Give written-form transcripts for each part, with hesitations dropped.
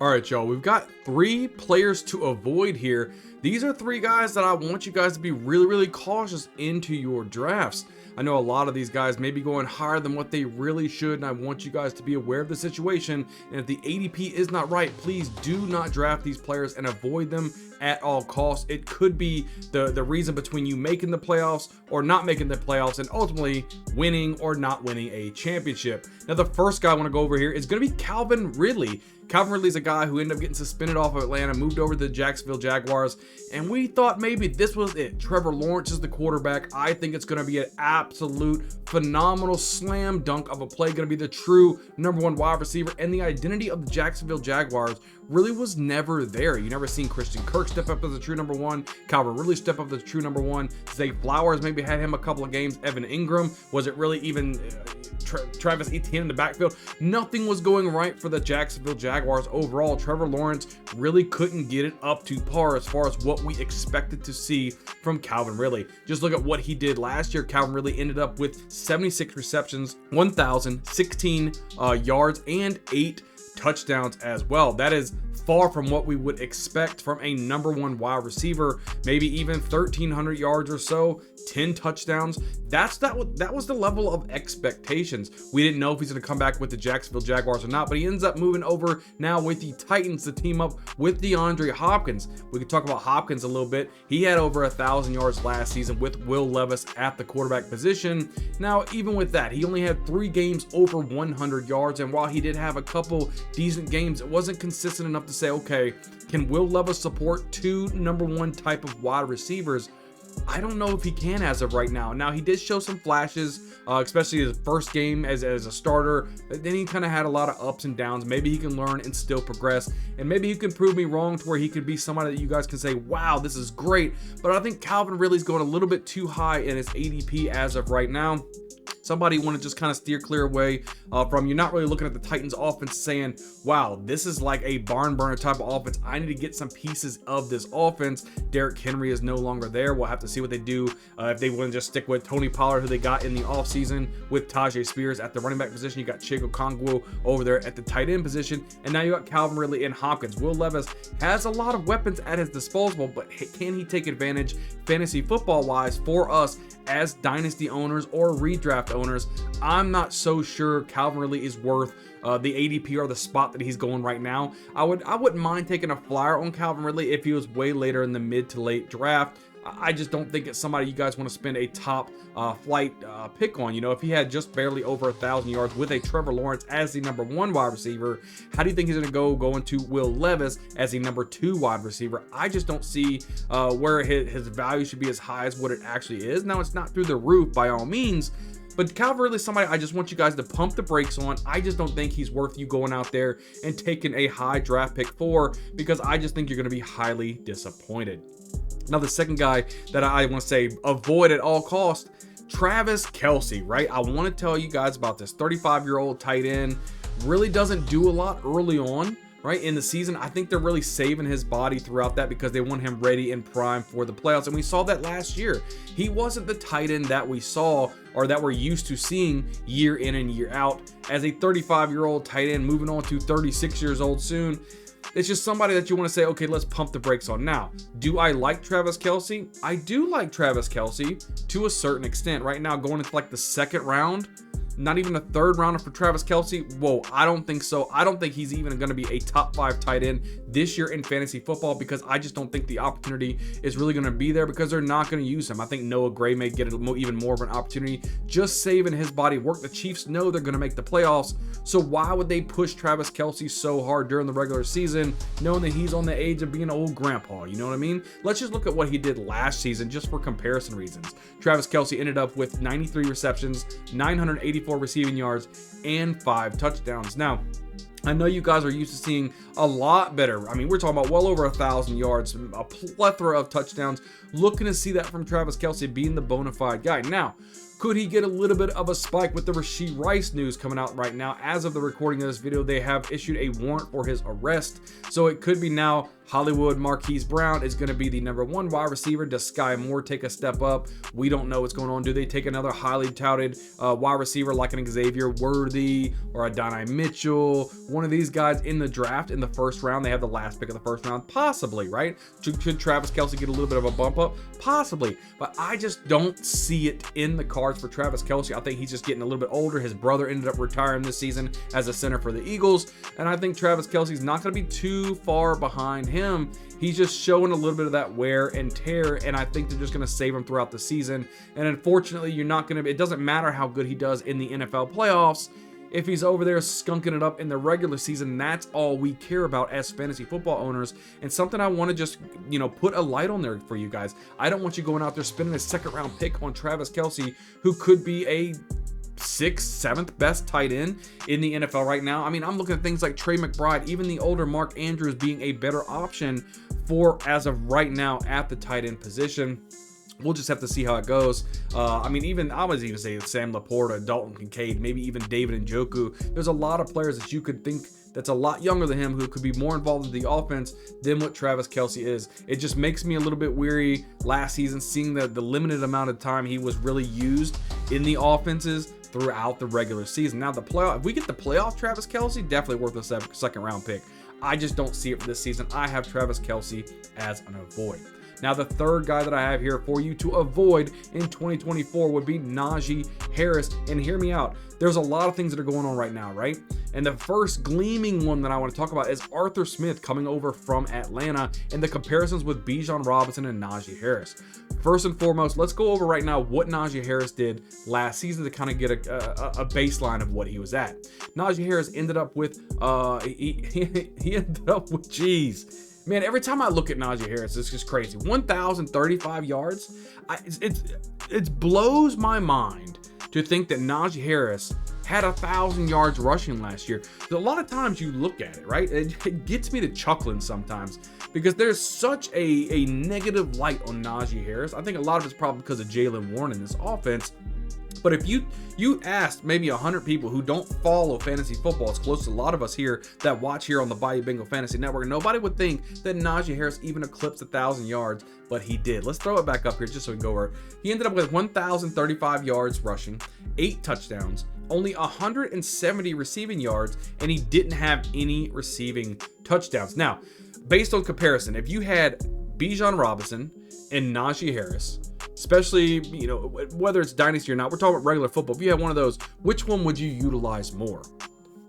All right, y'all, we've got 3 players to avoid here. These are 3 guys that I want you guys to be really cautious into your drafts. I know a lot of these guys may be going higher than what they really should, and I want you guys to be aware of the situation. And if the ADP is not right, please do not draft these players and avoid them at all costs. It could be the reason between you making the playoffs or not making the playoffs, and ultimately winning or not winning a championship. Now, the first guy I want to go over here is going to be Calvin Ridley. Calvin Ridley's a guy who ended up getting suspended off of Atlanta, moved over to the Jacksonville Jaguars, and we thought maybe this was it. Trevor Lawrence is the quarterback. I think it's going to be an absolute phenomenal slam dunk of a play, going to be the true #1 wide receiver, and the identity of the Jacksonville Jaguars really was never there. You never seen Christian Kirk step up as a true #1, Calvin Ridley step up as a true #1, Zay Flowers maybe had him a couple of games, Evan Ingram, was it really even Travis Etienne in the backfield? Nothing was going right for the Jacksonville Jaguars overall. Trevor Lawrence really couldn't get it up to par as far as what we expected to see from Calvin Ridley. Just look at what he did last year. Calvin Ridley ended up with 76 receptions, 1,016 yards, and 8 touchdowns as well. That is far from what we would expect from a #1 wide receiver. Maybe even 1,300 yards or so, 10 touchdowns. That was the level of expectations. We didn't know if he's going to come back with the Jacksonville Jaguars or not, but he ends up moving over now with the Titans to team up with DeAndre Hopkins. We could talk about Hopkins a little bit. He had over 1,000 yards last season with Will Levis at the quarterback position. Now, even with that, he only had 3 games over 100 yards, and while he did have a couple decent games, it wasn't consistent enough to say, okay, can Will Levis support 2 #1 type of wide receivers? I don't know if he can as of right now. Now, he did show some flashes, especially his first game as a starter. Then he kind of had a lot of ups and downs. Maybe he can learn and still progress. And maybe he can prove me wrong to where he could be somebody that you guys can say, wow, this is great. But I think Calvin Ridley's going a little bit too high in his ADP as of right now. Somebody you want to just kind of steer clear away from. You're not really looking at the Titans offense saying, wow, this is like a barn burner type of offense. I need to get some pieces of this offense. Derrick Henry is no longer there. We'll have to see what they do if they want to just stick with Tony Pollard, who they got in the offseason, with Tajay Spears at the running back position. You got Chigo Kongwu over there at the tight end position. And now you got Calvin Ridley and Hopkins. Will Levis has a lot of weapons at his disposal, but can he take advantage fantasy football wise for us as dynasty owners or redraft owners? I'm not so sure Calvin Ridley is worth the ADP or the spot that he's going right now. I wouldn't mind taking a flyer on Calvin Ridley if he was way later in the mid to late draft. I just don't think it's somebody you guys want to spend a top flight pick on. You know, if he had just barely over 1,000 yards with a Trevor Lawrence as the #1 wide receiver, how do you think he's going to go into Will Levis as the #2 wide receiver? I just don't see where his value should be as high as what it actually is. Now, it's not through the roof by all means, but Calvin Ridley is somebody I just want you guys to pump the brakes on. I just don't think he's worth you going out there and taking a high draft pick for, because I just think you're going to be highly disappointed. Now, the second guy that I want to say avoid at all costs, Travis Kelce, right? I want to tell you guys about this 35-year-old tight end. Really doesn't do a lot early on, right, in the season. I think they're really saving his body throughout that because they want him ready and prime for the playoffs. And we saw that last year. He wasn't the tight end that we saw or that we're used to seeing year in and year out. As a 35-year-old tight end moving on to 36 years old soon, it's just somebody that you want to say, okay, let's pump the brakes on now. Do I like Travis Kelce? I do like Travis Kelce to a certain extent. Right now, going into like the 2nd round, not even a 3rd rounder for Travis Kelce. Whoa, I don't think so. I don't think he's even going to be a top 5 tight end this year in fantasy football, because I just don't think the opportunity is really going to be there because they're not going to use him. I think Noah Gray may get even more of an opportunity, just saving his body work. The Chiefs know they're going to make the playoffs, so why would they push Travis Kelce so hard during the regular season, knowing that he's on the age of being an old grandpa? You know what I mean? Let's just look at what he did last season, just for comparison reasons. Travis Kelce ended up with 93 receptions, 984 receiving yards, and 5 touchdowns. Now, I know you guys are used to seeing a lot better. I mean, we're talking about well over 1,000 yards, a plethora of touchdowns. Looking to see that from Travis Kelce being the bona fide guy. Now, Could he get a little bit of a spike with the Rashee Rice news coming out right now? As of the recording of this video, they have issued a warrant for his arrest. So it could be now Hollywood Marquise Brown is going to be the #1 wide receiver. Does Sky Moore take a step up? We don't know what's going on. Do they take another highly touted wide receiver like an Xavier Worthy or a Donnie Mitchell? One of these guys in the draft in the first round. They have the last pick of the first round. Possibly, right? Should Travis Kelce get a little bit of a bump up? Possibly. But I just don't see it in the cards for Travis Kelce. I think he's just getting a little bit older. His brother ended up retiring this season as a center for the Eagles. And I think Travis Kelce's not going to be too far behind him. He's just showing a little bit of that wear and tear, and I think they're just going to save him throughout the season. And unfortunately, you're not going to, it doesn't matter how good he does in the NFL playoffs. If he's over there skunking it up in the regular season, that's all we care about as fantasy football owners. And something I want to just, put a light on there for you guys. I don't want you going out there spending a second round pick on Travis Kelce, who could be a 6th, 7th best tight end in the NFL right now. I mean, I'm looking at things like Trey McBride, even the older Mark Andrews being a better option for, as of right now, at the tight end position. We'll just have to see how it goes. I was even saying Sam Laporta, Dalton Kincaid, maybe even David Njoku. There's a lot of players that you could think that's a lot younger than him who could be more involved in the offense than what Travis Kelce is. It just makes me a little bit weary last season, seeing the limited amount of time he was really used in the offenses throughout the regular season. Now the playoff, if we get the playoff Travis Kelce, definitely worth a second round pick. I just don't see it for this season. I have Travis Kelce as an avoid. Now the third guy that I have here for you to avoid in 2024 would be Najee Harris. And hear me out. There's a lot of things that are going on right now, right? And the first gleaming one that I want to talk about is Arthur Smith coming over from Atlanta and the comparisons with Bijan Robinson and Najee Harris. First and foremost, let's go over right now what Najee Harris did last season to kind of get a baseline of what he was at. Najee Harris ended up with, he ended up with, man, every time I look at Najee Harris, it's just crazy. 1,035 yards. It blows my mind to think that Najee Harris had 1,000 yards rushing last year. A lot of times you look at it, right? It gets me to chuckling sometimes because there's such a negative light on Najee Harris. I think a lot of it's probably because of Jalen Warren in this offense. But if you asked maybe 100 people who don't follow fantasy football as close to a lot of us here that watch here on the Bayou Bengal Fantasy Network, nobody would think that Najee Harris even eclipsed 1,000 yards, but he did. Let's throw it back up here just so we can go over it. He ended up with 1,035 yards rushing, 8 touchdowns, only 170 receiving yards, and he didn't have any receiving touchdowns. Now, based on comparison, if you had Bijan Robinson and Najee Harris, especially, whether it's dynasty or not, we're talking about regular football. If you had one of those, which one would you utilize more?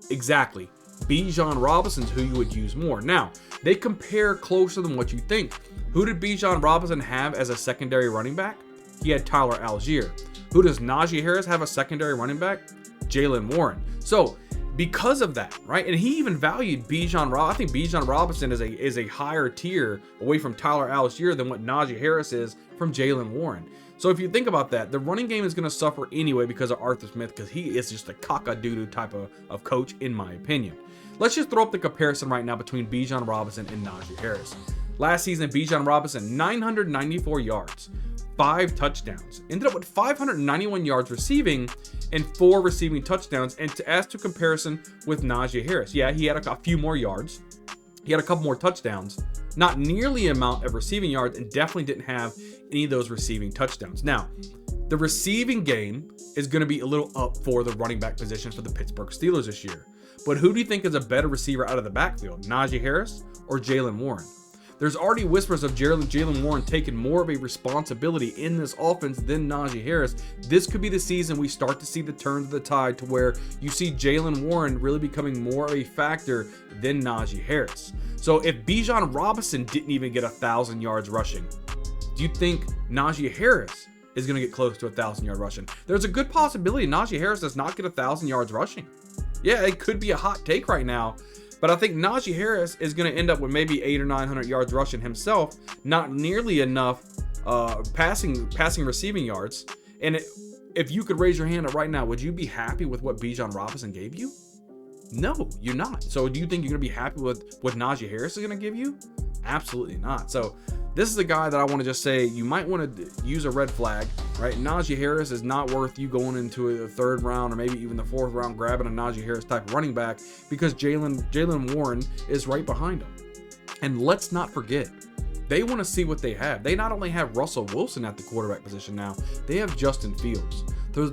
Exactly. Bijan Robinson's who you would use more. Now, they compare closer than what you think. Who did Bijan Robinson have as a secondary running back? He had Tyler Algier. Who does Najee Harris have a secondary running back? Jalen Warren. So, because of that, right? And he even valued Bijan Robinson. I think Bijan Robinson is a higher tier away from Tyler Algier than what Najee Harris is from Jalen Warren. So if you think about that, the running game is going to suffer anyway because of Arthur Smith, because he is just a cock-a-doodle type of coach, in my opinion. Let's just throw up the comparison right now between Bijan Robinson and Najee Harris. Last season, Bijan Robinson, 994 yards, 5 touchdowns, ended up with 591 yards receiving and 4 receiving touchdowns. And as to comparison with Najee Harris, yeah, he had a few more yards. He had a couple more touchdowns, not nearly the amount of receiving yards, and definitely didn't have any of those receiving touchdowns. Now, the receiving game is going to be a little up for the running back position for the Pittsburgh Steelers this year. But who do you think is a better receiver out of the backfield, Najee Harris or Jalen Warren? There's already whispers of Jalen Warren taking more of a responsibility in this offense than Najee Harris. This could be the season we start to see the turn of the tide to where you see Jalen Warren really becoming more of a factor than Najee Harris. So if Bijan Robinson didn't even get 1,000 yards rushing, do you think Najee Harris is going to get close to 1,000 yard rushing? There's a good possibility Najee Harris does not get 1,000 yards rushing. Yeah, it could be a hot take right now. But I think Najee Harris is going to end up with maybe 800 or 900 yards rushing himself, not nearly enough passing receiving yards. And if you could raise your hand up right now, would you be happy with what Bijan Robinson gave you? No, you're not. So do you think you're going to be happy with what Najee Harris is going to give you? Absolutely not. So this is a guy that I want to just say you might want to use a red flag, right? Najee Harris is not worth you going into a third round or maybe even the fourth round grabbing a Najee Harris type of running back, because Jaylen Warren is right behind him. And let's not forget, they want to see what they have. They not only have Russell Wilson at the quarterback position now, they have Justin Fields.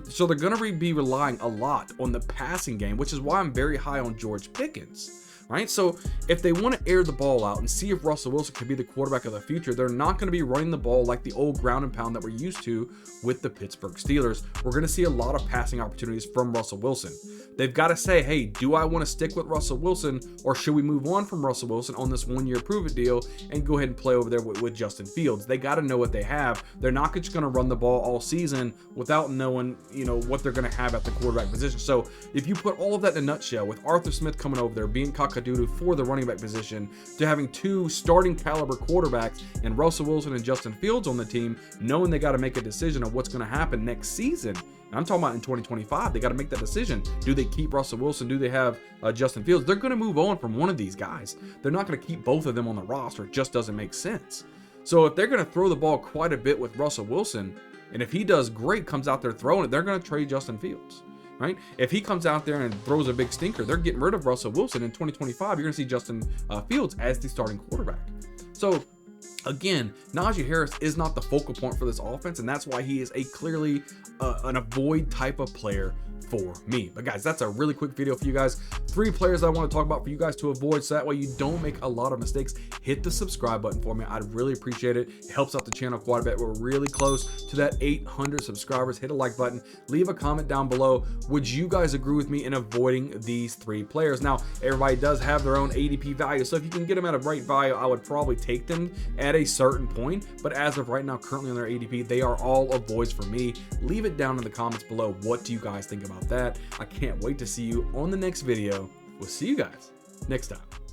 So they're going to be relying a lot on the passing game, which is why I'm very high on George Pickens. Right? So if they want to air the ball out and see if Russell Wilson could be the quarterback of the future, they're not going to be running the ball like the old ground and pound that we're used to with the Pittsburgh Steelers. We're going to see a lot of passing opportunities from Russell Wilson. They've got to say, hey, do I want to stick with Russell Wilson, or should we move on from Russell Wilson on this 1-year prove-it deal and go ahead and play over there with Justin Fields? They got to know what they have. They're not just going to run the ball all season without knowing, what they're going to have at the quarterback position. So if you put all of that in a nutshell, with Arthur Smith coming over there, being cock-a-doodle for the running back position, to having 2 starting caliber quarterbacks and Russell Wilson and Justin Fields on the team, knowing they got to make a decision on what's going to happen next season. And I'm talking about in 2025, they got to make that decision. Do they keep Russell Wilson? Do they have Justin Fields? They're going to move on from one of these guys. They're not going to keep both of them on the roster. It just doesn't make sense. So if they're going to throw the ball quite a bit with Russell Wilson, and if he does great, comes out there throwing it, they're going to trade Justin Fields. Right? If he comes out there and throws a big stinker, they're getting rid of Russell Wilson. In 2025, you're going to see Justin Fields as the starting quarterback. So again, Najee Harris is not the focal point for this offense, and that's why he is a clearly an avoid type of player for me. But guys, that's a really quick video for you guys. 3 players I want to talk about for you guys to avoid, so that way you don't make a lot of mistakes. Hit the subscribe button for me. I'd really appreciate it. It helps out the channel quite a bit. We're really close to that 800 subscribers. Hit a like button. Leave a comment down below. Would you guys agree with me in avoiding these 3 players? Now, everybody does have their own ADP value, so if you can get them at a right value, I would probably take them at a certain point. But as of right now, currently on their ADP, they are all avoids for me. Leave it down in the comments below. What do you guys think about that? I can't wait to see you on the next video. We'll see you guys next time.